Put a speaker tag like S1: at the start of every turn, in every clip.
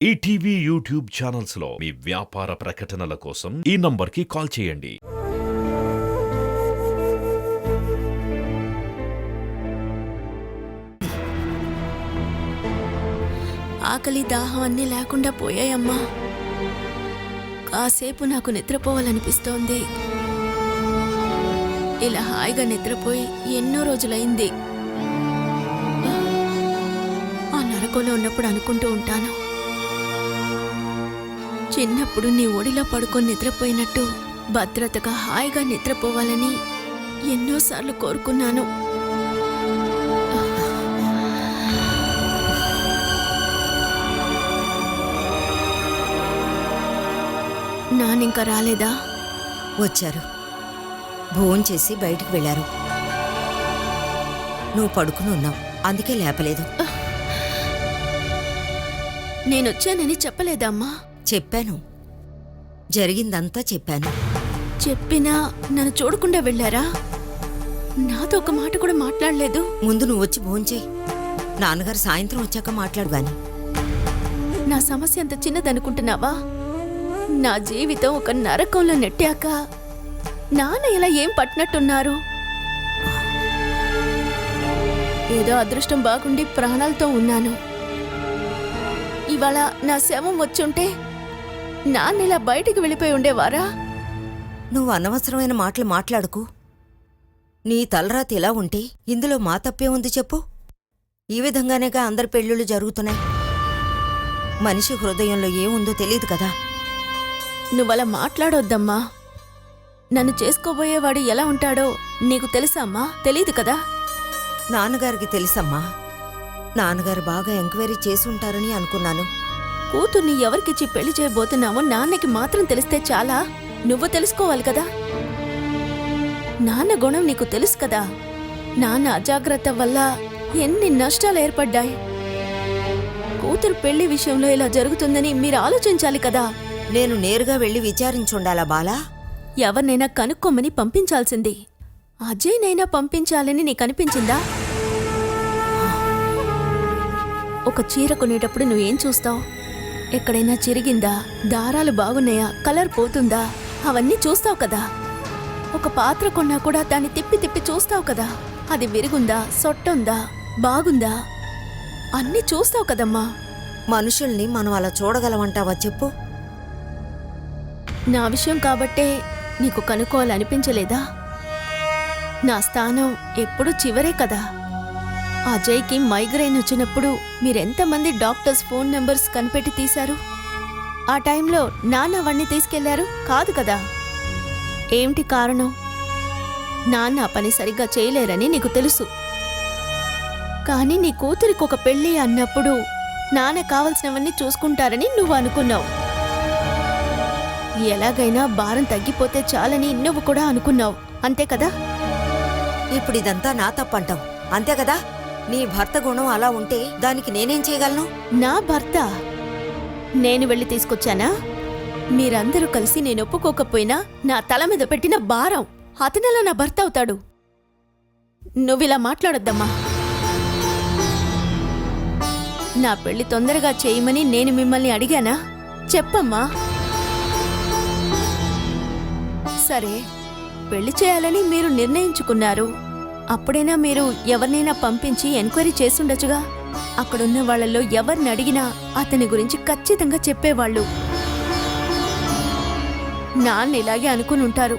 S1: ETV YouTube channels లో మీ వ్యాపార ప్రకటనల కోసం ఈ నంబర్కి కాల్ చేయండి.
S2: ఆకలి దాహం అన్నీ లేకుండా పోయాయమ్మా. కాసేపు నాకు నిద్రపోవాలనిపిస్తోంది. ఇలా హాయిగా నిద్రపోయి ఎన్నో రోజులైంది. ఆ నరకంలో ఉన్నప్పుడు అనుకుంటూ ఉంటాను, చిన్నప్పుడు నీ ఒడిలో పడుకొని నిద్రపోయినట్టు భద్రతగా హాయిగా నిద్రపోవాలని ఎన్నోసార్లు కోరుకున్నాను. నానింకా రాలేదా?
S3: వచ్చారు. భోంచేసి బయటికి వెళ్ళారు. నువ్వు పడుకుని ఉన్నావు, అందుకే లేపలేదు.
S2: నేనొచ్చానని చెప్పలేదమ్మా?
S3: చెప్పాను, జరిగిందంతా చెప్పాను.
S2: చెప్పినా నన్ను చూడకుండా వెళ్ళారా? నాతో ఒక మాట కూడా మాట్లాడలేదు.
S3: ముందు నువ్వు వచ్చి భోంచేయి, నాన్నగారు సాయంత్రం వచ్చాక మాట్లాడు గాని.
S2: నా సమస్య అంత చిన్నదనుకుంటున్నావా? నా జీవితం ఒక నరకంలో నెట్టాక నాన్న ఇలా ఏం పట్టినట్టున్నారు? ఏదో అదృష్టం బాగుండి ప్రాణాలతో ఉన్నాను. ఇవాళ నా శవం వచ్చుంటే నాన్న ఇలా బయటికి వెళ్ళిపోయి ఉండేవారా?
S3: నువ్వు అనవసరమైన మాటలు మాట్లాడుకు. నీ తలరాతి ఎలా ఉంటే ఇందులో మా తప్పే ఉంది చెప్పు? ఈ విధంగానేగా అందరి పెళ్ళిళ్ళు జరుగుతున్నాయి. మనిషి హృదయంలో ఏముందో తెలియదు కదా.
S2: నువ్వలా మాట్లాడొద్దమ్మా. నన్ను చేసుకోబోయేవాడు ఎలా ఉంటాడో నీకు తెలుసా అమ్మా? తెలీదు కదా.
S3: నాన్నగారికి తెలుసమ్మా. నాన్నగారు బాగా ఎంక్వైరీ చేసి ఉంటారని అనుకున్నాను.
S2: కూతుర్ని ఎవరికిచ్చి పెళ్లి చేయబోతున్నావో నాన్నకి మాత్రం తెలిస్తే చాలా? నువ్వు తెలుసుకోవాలి కదా. నాన్న గుణం నీకు తెలుసు కదా. నాన్న అజాగ్రత్త వల్ల ఎన్ని నష్టాలు ఏర్పడ్డాయి. కూతురు పెళ్లి విషయంలో ఇలా జరుగుతుందని మీరు ఆలోచించాలి కదా.
S3: నేను నేరుగా వెళ్ళి విచారించుండాలా బాలా?
S2: ఎవరినైనా కనుక్కోమని పంపించాల్సింది. అజయ్నైనా పంపించాలని నీకు అనిపించిందా? ఒక చీర కొనేటప్పుడు నువ్వేం చూస్తావు? ఎక్కడైనా చిరిగిందా, దారాలు బాగున్నాయా, కలర్ పోతుందా, అవన్నీ చూస్తావు కదా. ఒక పాత్ర కొన్నా కూడా దాన్ని తిప్పి తిప్పి చూస్తావు కదా. అది విరుగుందా, సొట్టుందా, బాగుందా, అన్నీ చూస్తావు కదమ్మా.
S3: మనుషుల్ని మనం అలా చూడగలమంటావా చెప్పు?
S2: నా విషయం కాబట్టే నీకు కనుక్కోవాలనిపించలేదా? నా స్థానం ఎప్పుడూ చివరే కదా. అజయ్కి మైగ్రైన్ వచ్చినప్పుడు మీరెంతమంది డాక్టర్స్ ఫోన్ నెంబర్స్ కనిపెట్టి తీశారు? ఆ టైంలో నాన్న వాణ్ణి తీసుకెళ్లారు కాదు కదా. ఏమిటి కారణం? నాన్న ఆ పని సరిగ్గా చేయలేరని నీకు తెలుసు. కానీ నీ కూతురికి ఒక పెళ్ళి అన్నప్పుడు నాన్న కావలసినవన్నీ చూసుకుంటారని నువ్వు అనుకున్నావు. ఎలాగైనా భారం తగ్గిపోతే చాలని నువ్వు కూడా అనుకున్నావు, అంతే కదా.
S3: ఇప్పుడు ఇదంతా నా తప్పంటావు, అంతే కదా. నీ భర్త గుణం అలా ఉంటే దానికి నేనేం చేయగలను?
S2: నా భర్త నేను వెళ్ళి తీసుకొచ్చానా? మీరందరూ కలిసి నేను ఒప్పుకోకపోయినా నా తల మీద పెట్టిన భారం అతనిలా నా భర్త అవుతాడు. నువ్విలా మాట్లాడొద్దమ్మా. నా పెళ్లి తొందరగా చేయమని నేను మిమ్మల్ని అడిగానా? చెప్పమ్మా. సరే, పెళ్లి చేయాలని మీరు నిర్ణయించుకున్నారు. అప్పుడైనా మీరు ఎవరినైనా పంపించి ఎంక్వైరీ చేసుండొచ్చుగా. అక్కడున్న వాళ్లలో ఎవరిని అడిగినా అతని గురించి ఖచ్చితంగా చెప్పేవాళ్ళు. నాన్న ఇలాగే అనుకుని ఉంటారు.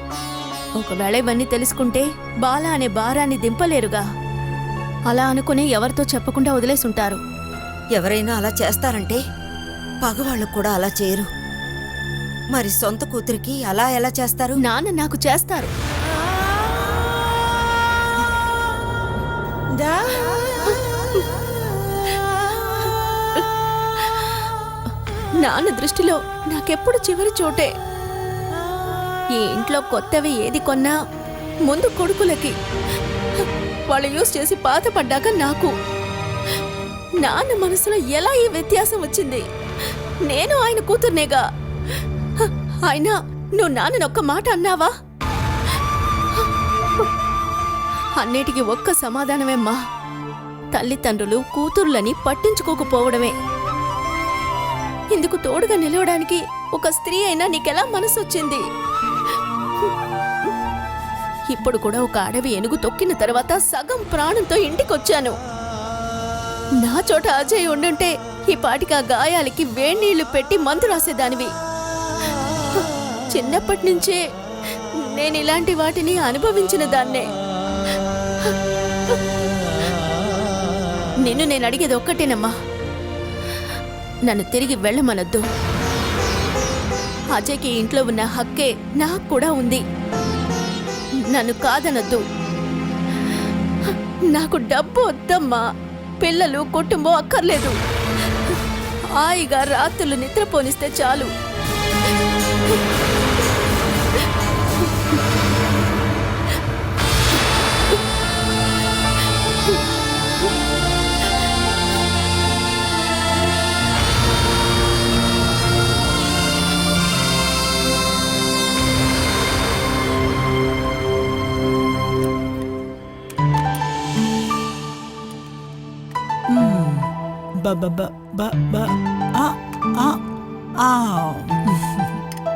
S2: ఒకవేళ ఇవన్నీ తెలుసుకుంటే బాలా అనే భారాన్ని దింపలేరుగా. అలా అనుకుని ఎవరితో చెప్పకుండా వదిలేసుంటారు.
S3: ఎవరైనా అలా చేస్తారంటే పగవాళ్ళు కూడా అలా చేయరు. మరి సొంత కూతురికి అలా ఎలా చేస్తారు?
S2: నాన్న నాకు చేస్తారు. నాన్న దృష్టిలో నాకెప్పుడు చివరి చోటే. ఈ ఇంట్లో కొత్తవి ఏది కొన్నా ముందు కొడుకులకి, వాళ్ళు యూజ్ చేసి బాధపడ్డాక నాకు. నాన్న మనసులో ఎలా ఈ వ్యత్యాసం వచ్చింది? నేను ఆయన కూతుర్నేగా. అయినా నువ్వు నాన్ననొక్క మాట అన్నావా? అన్నిటికీ ఒక్క సమాధానమేమ్మా. తల్లిదండ్రులు కూతుర్లని పట్టించుకోకపోవడమే. ఇందుకు తోడుగా నిలవడానికి ఒక స్త్రీ అయినా నీకెలా మనసొచ్చింది? ఇప్పుడు కూడా ఒక అడవి ఏనుగు తొక్కిన తర్వాత సగం ప్రాణంతో ఇంటికొచ్చాను. నా చోట అజయ్ ఉండుంటే ఈ పాటికి ఆ గాయాలకి వేణీళ్లు పెట్టి మందు రాసేదానివి. చిన్నప్పటి నుంచే నేను ఇలాంటి వాటిని అనుభవించిన దాన్నే. నిన్ను నేను అడిగేది ఒక్కటేనమ్మా, నన్ను తిరిగి వెళ్ళమనొద్దు. అజయ్కి ఇంట్లో ఉన్న హక్కే నాకు కూడా ఉంది. నన్ను కాదనొద్దు. నాకు డబ్బు వద్దమ్మా, పిల్లలు కుటుంబం అక్కర్లేదు. హాయిగా రాత్రులు నిద్రపోనిస్తే చాలు.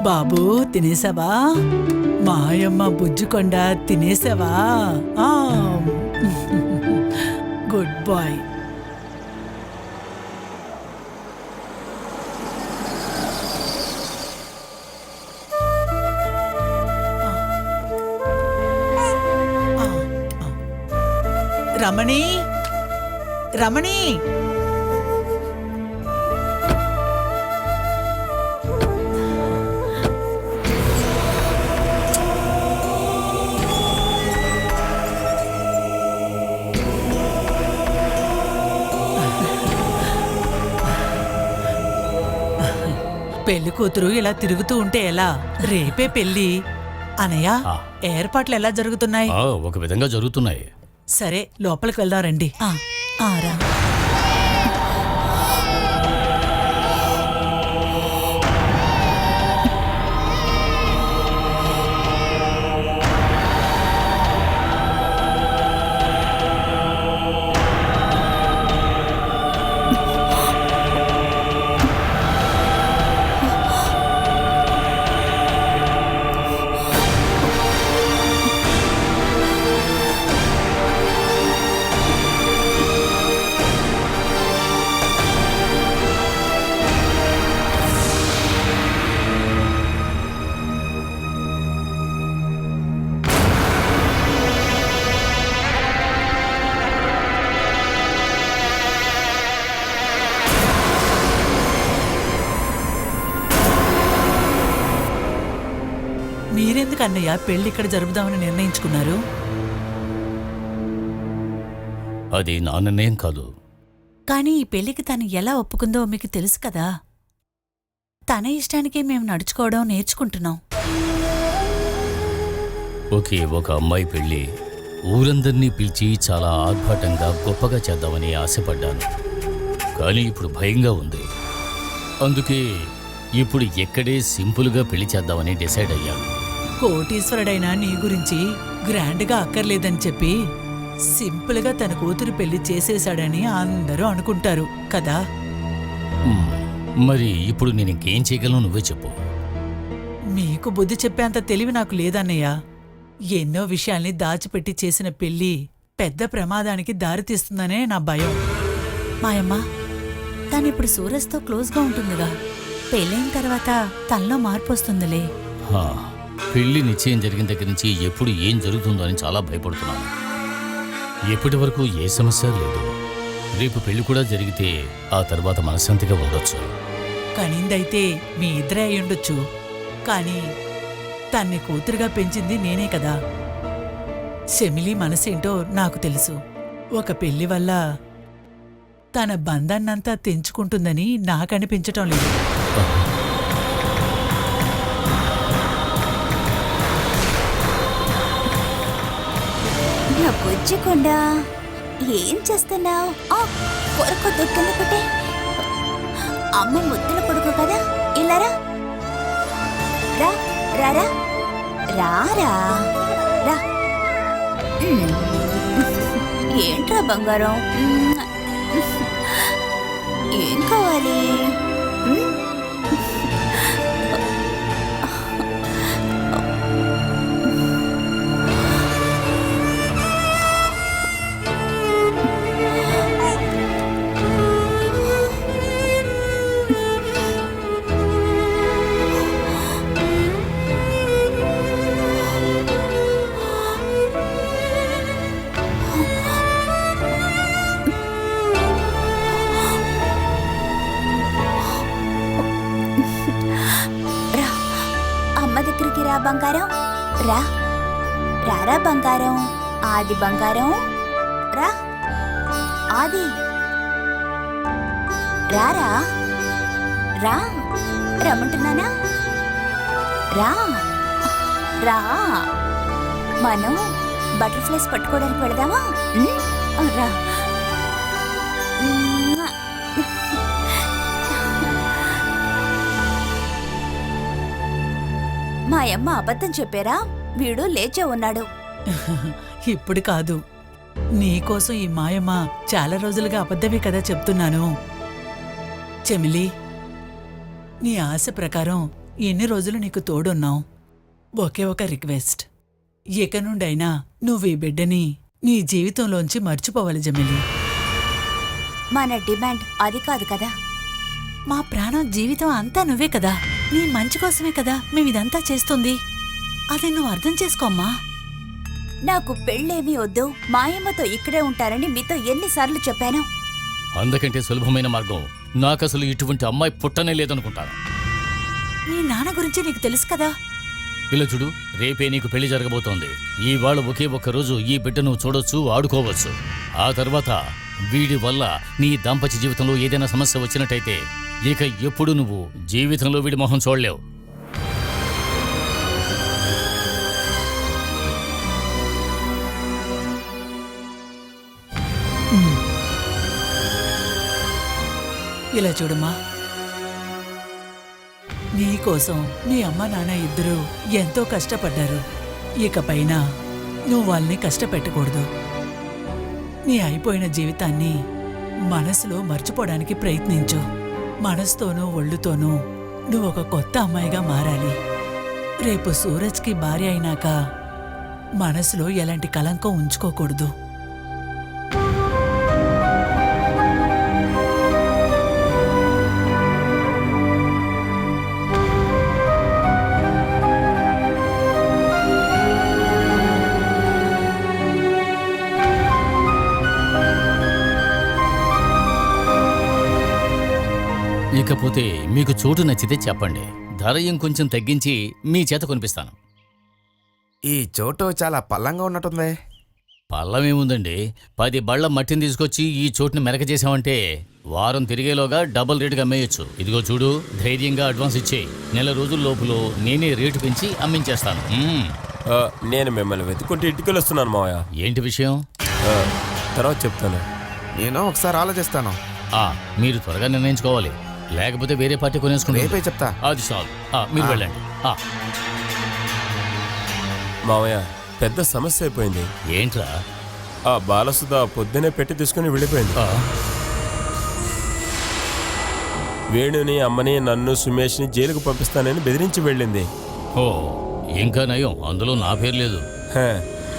S4: బాబు తినేసావా? మాయమ్మ బుజ్జుకొండ తినేసావా? Good bye. రమణి, రమణి, పెళ్లి కూతురు ఇలా తిరుగుతూ ఉంటే ఎలా? రేపే పెళ్లి. అనయ్య, ఏర్పాట్లు ఎలా జరుగుతున్నాయి?
S5: ఒక విధంగా జరుగుతున్నాయి.
S4: సరే, లోపలికి వెళ్దాం రండి. రా. మీరెందుకు అన్నయ్య పెళ్లి ఇక్కడ జరుపుదామని నిర్ణయించుకున్నారు?
S5: అది నా నిర్ణయం కాదు.
S4: కానీ ఈ పెళ్లికి తను ఎలా ఒప్పుకుందో మీకు తెలుసు కదా. తన ఇష్టానికే మేము నడుచుకోవడం నేర్చుకుంటున్నాం.
S5: ఒకే ఒక అమ్మాయి పెళ్లి ఊరందరినీ పిలిచి చాలా ఆర్భాటంగా గొప్పగా చేద్దామని ఆశపడ్డాను. కానీ ఇప్పుడు భయంగా ఉంది. అందుకే ఇప్పుడు ఎక్కడే సింపుల్గా పెళ్లి చేద్దామని డిసైడ్ అయ్యాను.
S4: కోటీశ్వరుడైనా నీ గురించి గ్రాండ్గా అక్కర్లేదని చెప్పి సింపుల్గా తన కూతురు పెళ్లి చేసేశాడని అందరూ అనుకుంటారు కదా.
S5: మరి ఇప్పుడు నేను ఇంకేం చేయగలను? నువ్వే చెప్పు.
S4: మీకు బుద్ధి చెప్పేంత తెలివి నాకు లేదన్నయ్య. ఎన్నో విషయాల్ని దాచిపెట్టి చేసిన పెళ్లి పెద్ద ప్రమాదానికి దారితీస్తుందనే నా భయం. మాయమ్మ, తనిప్పుడు సూరజ్తో క్లోజ్గా ఉంటుందిగా. పెళ్ళైన తర్వాత తనలో మార్పు వస్తుందిలే.
S5: పెళ్లి నిశ్చయం జరిగిన దగ్గర నుంచి ఎప్పుడు ఏం జరుగుతుందో అని చాలా భయపడుతున్నాను. ఎప్పటి వరకు ఏ సమస్య లేదు. రేపు పెళ్లి కూడా జరిగితే ఆ తర్వాత మనశ్శాంతిగా ఉండొచ్చు.
S4: కనిందైతే మీ ఇద్దరే అయ్యుండొచ్చు. కానీ తన్ని కూతురుగా పెంచింది నేనే కదా. శమిలి మనసేంటో నాకు తెలుసు. ఒక పెళ్లి వల్ల తన బంధాన్నంతా తెంచుకుంటుందని నాకనిపించటం లేదు.
S6: బుజ్జికొండా, ఏం చేస్తున్నావు? కొరకు దొక్కింది పెట్టే. అమ్మ ముద్దుల కొడుకు కదా, ఇలారా. రా రారా రారా రా. ఏంట్రా బంగారం, ఏం కావాలి? రారా బంగారం, రా రారా బంగారం, ఆది బంగారం, రా ఆది, రారా రా, రమ్మంటున్నానా, రా రా, మనం బటర్ఫ్లైస్ పట్టుకోవడానికి వెళదామా? రా. మా అమ్మ అబద్ధం చెప్పారా? వీడు లేచే ఉన్నాడు.
S4: ఇప్పుడు కాదు, నీకోసం ఈ మాయమ్మ చాలా రోజులుగా అబద్ధమే కదా చెప్తున్నాను. చెమిలి, నీ ఆశ ప్రకారం ఎన్ని రోజులు నీకు తోడున్నావు. ఒకే ఒక రిక్వెస్ట్, ఇక నుండైనా నువ్వు ఈ బిడ్డని నీ జీవితంలోంచి మర్చిపోవాలి జమిలి.
S6: మన డిమాండ్ అది కాదు కదా.
S4: మా ప్రాణం జీవితం అంతా నువ్వే కదా, నీ మంచి కోసమే కదా మేమిదంతా చేస్తుంది. అది నువ్వు అర్థం చేసుకోమ్మా.
S6: నాకు పెళ్ళేమీ వద్దు, మాయమ్మతో ఇక్కడే ఉంటారని మీతో ఎన్నిసార్లు చెప్పాను.
S5: అందుకంటే సులభమైన మార్గం నాకసలు ఇటువంటి అమ్మాయి పుట్టనే లేదనుకుంటాను.
S4: నీ నాన్న గురించి నీకు తెలుసు కదా.
S5: ఇలా చూడు, రేపే నీకు పెళ్లి జరగబోతోంది. ఇవాళ ఒకే ఒక్క రోజు ఈ బిడ్డను చూడొచ్చు, ఆడుకోవచ్చు. ఆ తర్వాత వీడి వల్ల నీ దాంపత్య జీవితంలో ఏదైనా సమస్య వచ్చినట్టయితే ఇక ఎప్పుడు నువ్వు జీవితంలో వీడి మొహం చూడలేవు.
S4: ఇలా చూడమ్మా, నీకోసం నీ అమ్మ నాన్న ఇద్దరూ ఎంతో కష్టపడ్డారు. ఇకపైన నువ్వు వాళ్ళని కష్టపెట్టకూడదు. నీ అయిపోయిన జీవితాన్ని మనసులో మర్చిపోవడానికి ప్రయత్నించు. మనసుతోనూ ఒళ్ళుతోనూ నువ్వు ఒక కొత్త అమ్మాయిగా మారాలి. రేపు సూరజ్కి భార్య అయినాక మనసులో ఎలాంటి కలంకం ఉంచుకోకూడదు.
S5: ఇకపోతే మీకు చోటు నచ్చితే చెప్పండి, ధర ఇంకొంచెం తగ్గించి మీ చేత కొనిపిస్తాను.
S7: ఈ చోటు చాలా పల్లంగా ఉన్నట్టుంది.
S5: పల్లమేముందండి, 10 బళ్ళ మట్టిని తీసుకొచ్చి ఈ చోటుని మెరక చేసామంటే వారం తిరిగేలోగా డబుల్ రేటుగా అమ్మేయచ్చు. ఇదిగో చూడు, ధైర్యంగా అడ్వాన్స్ ఇచ్చేయి. నెల రోజుల లోపులో నేనే రేటు పెంచి అమ్మించేస్తాను.
S8: నేను మిమ్మల్ని వెతుకుంటే ఇంటికి వస్తున్నాను మావయ్య.
S5: ఏంటి విషయం?
S8: తర్వాత చెప్తాను.
S7: నేను ఒకసారి ఆలోచిస్తాను.
S5: మీరు త్వరగా నిర్ణయించుకోవాలి, లేకపోతే వేరే పార్టీ కొనేసుకుని
S7: రేపే చెప్తా.
S5: అది చాలు. మీరు వెళ్ళండి.
S8: మావయ్య, పెద్ద సమస్య అయిపోయింది.
S5: ఏంట్రా?
S8: ఆ బాలసుధ పొద్దునే పెట్టి తీసుకుని వెళ్ళిపోయింది. వేణుని, అమ్మని, నన్ను, సుమేష్ని జైలుకు పంపిస్తానని బెదిరించి వెళ్ళింది.
S5: ఓ, ఇంకా నయం, అందులో నా పేరు లేదు.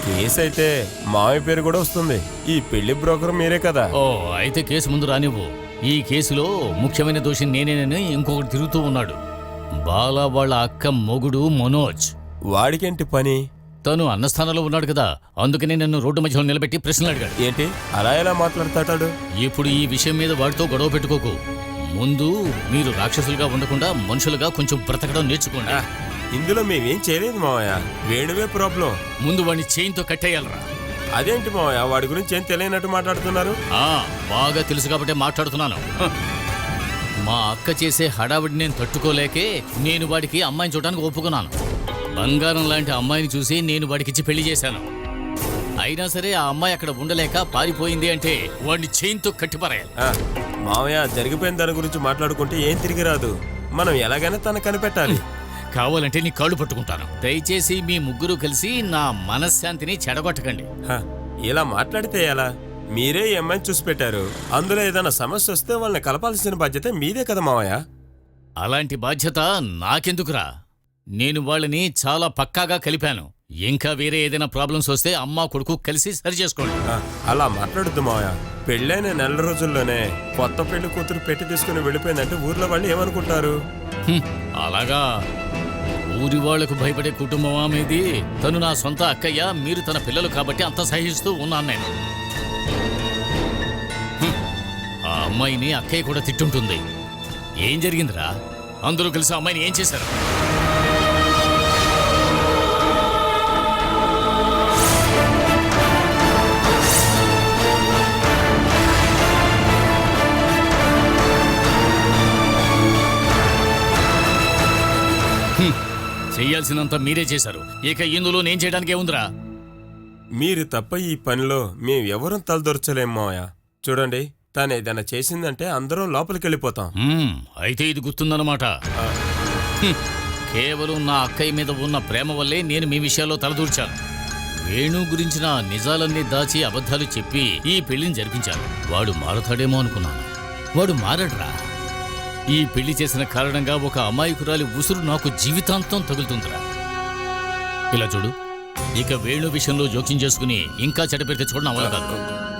S8: కేసు అయితే మావయ్య పేరు కూడా వస్తుంది. ఈ పెళ్లి బ్రోకర్ మీరే కదా.
S5: ఓ, అయితే కేసు ముందు రానివ్వు. ఈ కేసులో ముఖ్యమైన దోషి నేనేనని ఇంకొకటి తిరుగుతూ ఉన్నాడు. బాలా వాళ్ళ అక్క మొగుడు మనోజ్.
S8: వాడికేంటి పని?
S5: తను అన్నస్థానంలో ఉన్నాడు కదా, అందుకనే నన్ను రోడ్డు మధ్యలో నిలబెట్టి ప్రశ్నలు అడిగాడు.
S8: ఏంటి అలా ఎలా మాట్లాడతాడు?
S5: ఇప్పుడు ఈ విషయం మీద వాడితో గొడవ పెట్టుకోకు. ముందు మీరు రాక్షసులుగా ఉండకుండా మనుషులుగా కొంచెం బ్రతకడం నేర్చుకోండి.
S8: ఇందులో మేమేం చేయలేదు మావయ్య, వేణువే ప్రాబ్లం.
S5: ముందు వాడిని చైన్తో కట్టేయాలరా.
S8: అదేంటి మావయ్య, వాడి గురించి ఏం తెలియనట్టు మాట్లాడుతున్నారు?
S5: బాగా తెలుసు కాబట్టి మాట్లాడుతున్నాను. మా అక్క చేసే హడావిడి నేను తట్టుకోలేకే నేను వాడికి అమ్మాయిని చూడడానికి ఒప్పుకున్నాను. బంగారం లాంటి అమ్మాయిని చూసి నేను వాడికిచ్చి పెళ్లి చేశాను. అయినా సరే ఆ అమ్మాయి అక్కడ ఉండలేక పారిపోయింది అంటే వాడిని చైన్తో కట్టిపారేయాలి.
S8: మావయ్య, జరిగిపోయిన దాని గురించి మాట్లాడుకుంటే ఏం తిరిగి రాదు. మనం ఎలాగైనా తన కనిపెట్టాలి.
S5: కావాలంటే నీ కాళ్ళు పట్టుకుంటాను. దయచేసి మీ ముగ్గురు కలిసి నా మనశ్శాంతిని చెడగొట్టకండి.
S8: ఇలా మాట్లాడితే ఎలా? మీరే ఈ అమ్మాయిని చూసి పెట్టారు. అందులో ఏదైనా సమస్య వస్తే వాళ్ళని కలపాల్సిన బాధ్యత మీదే కదా మావయ్య.
S5: అలాంటి బాధ్యత నాకెందుకురా? నేను వాళ్ళని చాలా పక్కాగా కలిపాను. ఇంకా వేరే ఏదైనా ప్రాబ్లమ్స్ వస్తే అమ్మ కొడుకు కలిసి సరి చేసుకోండి.
S8: అలా మాట్లాడద్దు మావయ్య. పెళ్ళైన నెల రోజుల్లోనే కొత్త పెళ్లి కూతురు పెట్టి తీసుకుని వెళ్ళిపోయిందంటే ఊర్లో వాళ్ళు ఏమనుకుంటారు?
S5: అలాగా? ఊరి వాళ్లకు భయపడే కుటుంబమా మీది? తను నా సొంత అక్కయ్య, మీరు తన పిల్లలు కాబట్టి అంత సహిస్తూ ఉన్నాను నేను. ఆ అమ్మాయిని అక్కయ్య కూడా తిట్టుంటుంది. ఏం జరిగిందిరా? అందరూ కలిసి అమ్మాయిని ఏం చేశారు? చెయ్యాల్సినంత మీరే చేశారు. ఇక ఇందులో నేను చేయడానికి ఏముందిరా?
S8: మీరు తప్ప ఈ పనిలో మేము ఎవరూ తలదొరచలేం మావయ్య. చూడండి, తను ఏదైనా చేసిందంటే అందరం లోపలికి వెళ్ళిపోతాం.
S5: అయితే ఇది గుర్తుందన్నమాట. కేవలం నా అక్కయ్య మీద ఉన్న ప్రేమ వల్లే నేను మీ విషయాల్లో తలదూర్చాను. వేణు గురించిన నిజాలన్నీ దాచి అబద్ధాలు చెప్పి ఈ పెళ్లిని జరిపించాను. వాడు మారతాడేమో అనుకున్నాను. వాడు మారడ్రా. ఈ పెళ్లి చేసిన కారణంగా ఒక అమాయకురాలి ఉసురు నాకు జీవితాంతం తగులుతుందిరా. ఇలా చూడు, ఇక వేణు విషయంలో జోక్యం చేసుకుని ఇంకా చెడపెట్టి తెచ్చుకోవడం అవ్వదు కాదు.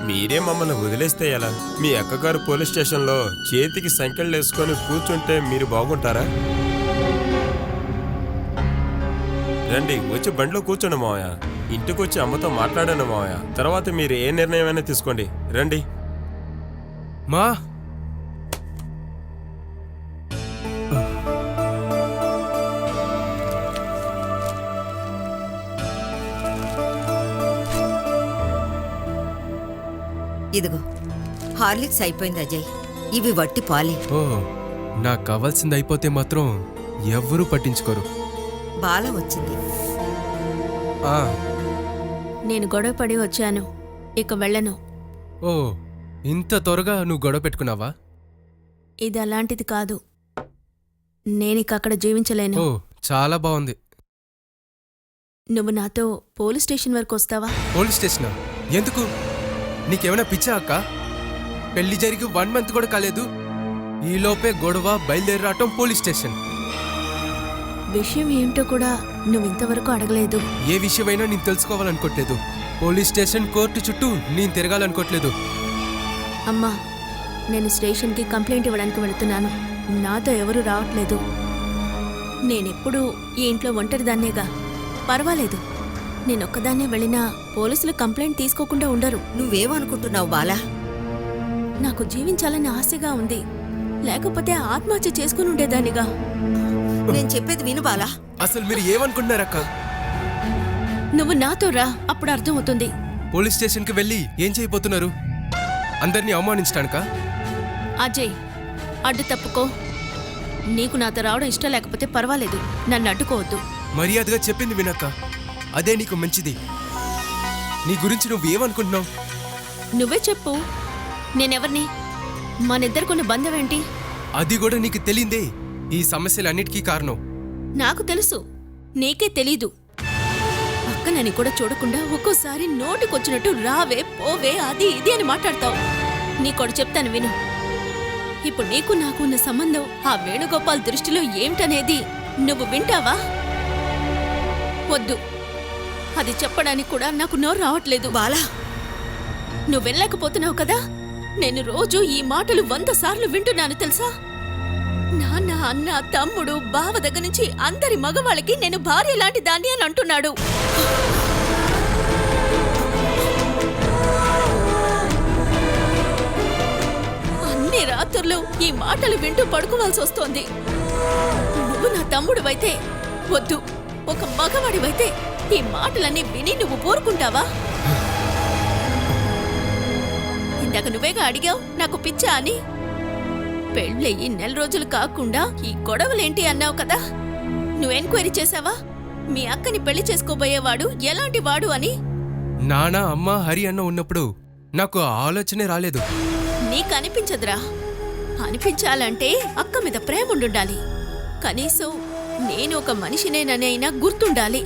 S8: మీరే మమ్మల్ని వదిలేస్తే ఎలా? మీ అక్కగారు పోలీస్ స్టేషన్లో చేతికి సంకెళ్ళు వేసుకొని కూర్చుంటే మీరు బాగుంటారా? రండి, వచ్చి బండిలో కూర్చోండి మావయ్య. ఇంటికి వచ్చి అమ్మతో మాట్లాడండి మావయ్య. తర్వాత మీరు ఏ నిర్ణయమైనా తీసుకోండి. రండి.
S7: మా
S3: ఇదిగో హార్లిక్స్ అయిపోయింది అజయ్. ఇవి వట్టి పాలే.
S9: ఓ, నాకు కావాల్సింది అయిపోతే మాత్రం ఎవ్వరూ పట్టించుకోరు.
S3: బాల వచ్చింది.
S9: ఆ,
S2: నేను గొడవ పడి వచ్చాను, ఇక వెళ్ళను.
S9: ఓ, ఇంత త్వరగా నువ్వు గొడవ పెట్టుకున్నావా?
S2: ఇది అలాంటిది కాదు. నేనిక అక్కడ జీవించలేను.
S9: ఓ, చాలా బాగుంది.
S2: నువ్వు నాతో పోలీస్ స్టేషన్ వరకు వస్తావా?
S9: పోలీస్ స్టేషనా? ఎందుకు? నీకేమైనా పిచ్చా అక్క? పెళ్లి జరిగి 1 మంత్ కూడా కాలేదు, ఈలోపే గొడవ, బయలుదేరి రావటం, పోలీస్ స్టేషన్.
S2: విషయం ఏమిటో కూడా నువ్వు ఇంతవరకు అడగలేదు.
S9: ఏ విషయమైనా నేను తెలుసుకోవాలనుకోవట్లేదు. పోలీస్ స్టేషన్, కోర్టు చుట్టూ నేను తిరగాలనుకోవట్లేదు.
S2: అమ్మా, నేను స్టేషన్కి కంప్లైంట్ ఇవ్వడానికి వెళుతున్నాను. నాతో ఎవరూ రావట్లేదు. నేనెప్పుడూ ఈ ఇంట్లో ఒంటరిదాన్నేగా. పర్వాలేదు, నేనొక్కదాన్నే వెళ్ళినా పోలీసులు కంప్లైంట్ తీసుకోకుండా ఉండరు.
S3: నువ్వేమనుకుంటున్నావు బాలా?
S2: నాకు జీవించాలని ఆశగా ఉంది, లేకపోతే ఆత్మహత్య చేసుకుని ఉండేదానిగా.
S3: నేను చెప్పేది విను బాలా.
S9: అసలు మీరు ఏమనుకుంటున్నారక్క?
S2: నువ్వు నాతో రా, అప్పుడు అర్థమవుతుంది.
S9: పోలీస్ స్టేషన్కి వెళ్ళి ఏం చేయబోతున్నారు? అందరినీ అవమానించడానికా?
S2: అజయ్, అడ్డు తప్పుకో. నీకు నాతో రావడం ఇష్టం లేకపోతే పర్వాలేదు, నన్ను అడ్డుకోవద్దు.
S9: మర్యాదగా చెప్పింది వినక్క, అదే నీకు మంచిది. నీ గురించి నువ్వేమనుకుంటున్నావు?
S2: నువ్వే చెప్పు, నేనెవర్ని? మనిద్దరికున్న బంధం ఏంటి?
S9: అది కూడా నీకు తెలియందే ఈ సమస్యలన్నిటికీ కారణం.
S2: నాకు తెలుసు, నీకే తెలీదు. అక్కనని కూడా చూడకుండా ఒక్కోసారి నోటికొచ్చినట్టు రావే పోవే అది ఇది అని మాట్లాడతావు. నీకోటి చెప్తాను విను. ఇప్పుడు నీకు నాకు ఉన్న సంబంధం ఆ వేణుగోపాల్ దృష్టిలో ఏమిటనేది నువ్వు వింటావా? వద్దు, అది చెప్పడానికి కూడా నాకు నోరు రావట్లేదు.
S3: బాలా,
S2: నువ్వు వెళ్ళలేకపోతున్నావు కదా. నేను రోజు ఈ మాటలు 100 సార్లు వింటున్నాను తెలుసా. నాన్న, అన్న, తమ్ముడు, బావ దగ్గర నుంచి అందరి మగవాళ్ళకి నేను భార్య లాంటి దాన్ని అని అంటున్నాడు. అన్ని రాత్రులు ఈ మాటలు వింటూ పడుకోవాల్సి వస్తోంది. నువ్వు నా తమ్ముడివైతే వద్దు, ఒక మగవాడివైతే ఈ మాటలన్నీ విని నువ్వు కోరుకుంటావా? ఇందాక నువ్వేగా అడిగావు నాకు పిచ్చా అని. పెళ్ళయి 4 రోజులు కాకుండా ఈ గొడవలేంటి అన్నావు కదా. నువ్వు ఎంక్వైరీ చేసావా? మీ అక్కని పెళ్లి చేసుకోబోయేవాడు ఎలాంటి వాడు అని?
S9: నాన్న, అమ్మ, హరి అన్న ఉన్నప్పుడు నాకు ఆ ఆలోచనే రాలేదు.
S2: నీకు అనిపించదురా. అనిపించాలంటే అక్క మీద ప్రేమ ఉండాలి. కనీసం నేను ఒక మనిషినేనైనా గుర్తుండాలి.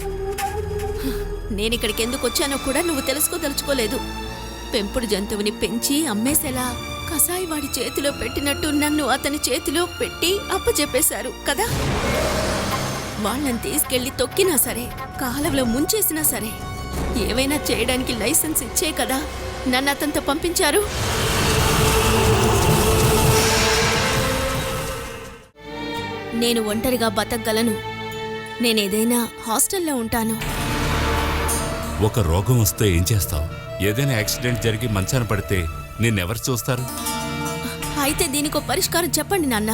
S2: నేనిక్కడికి ఎందుకు వచ్చానో కూడా నువ్వు తెలుసుకోదలుచుకోలేదు. పెంపుడు జంతువుని పెంచి అమ్మేసేలా కసాయివాడి చేతిలో పెట్టినట్టు నన్ను అతని చేతిలో పెట్టి అప్పచెప్పేశారు కదా. వాళ్ళని తీసుకెళ్లి తొక్కినా సరే, కాలవలో ముంచేసినా సరే, ఏవైనా చేయడానికి లైసెన్స్ ఇచ్చే కదా నన్ను అతనితో పంపించారు. నేను ఒంటరిగా బతకగలను. నేనేదైనా హాస్టల్లో ఉంటాను.
S10: ఒక రోగం వస్తే ఏం చేస్తావు? ఏదైనా యాక్సిడెంట్ జరిగి మంచాన పడితే నిన్నెవరు చూస్తారు?
S2: అయితే దీనికో పరిష్కారం చెప్పండి నాన్న.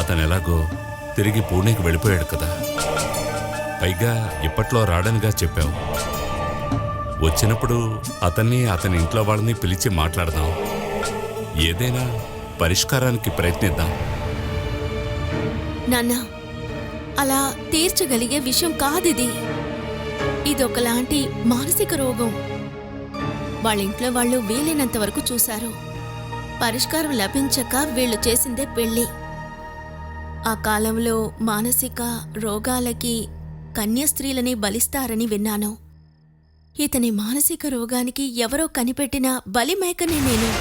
S10: అతను ఎలాగో తిరిగి పూణేకి వెళ్ళిపోయాడు కదా. పైగా ఇప్పట్లో రాడనిగా చెప్పావు. వచ్చినప్పుడు అతన్ని అతని ఇంట్లో వాళ్ళని పిలిచి మాట్లాడదాం. ఏదైనా పరిష్కారానికి ప్రయత్నిద్దాం.
S2: నాన్న, అలా తీర్చగలిగే విషయం కాదిది. ఇదొకలాంటి మానసిక రోగం. వాళ్ళింట్లో వాళ్ళు వీలైనంత వరకు చూశారు. పరిష్కారం లభించక వీళ్ళు చేసిందే పెళ్లి. ఆ కాలంలో మానసిక రోగాలకి కన్యస్త్రీలని బలిస్తారని విన్నాను. ఇతని మానసిక రోగానికి ఎవరో కనిపెట్టిన బలిమేకనే నేను.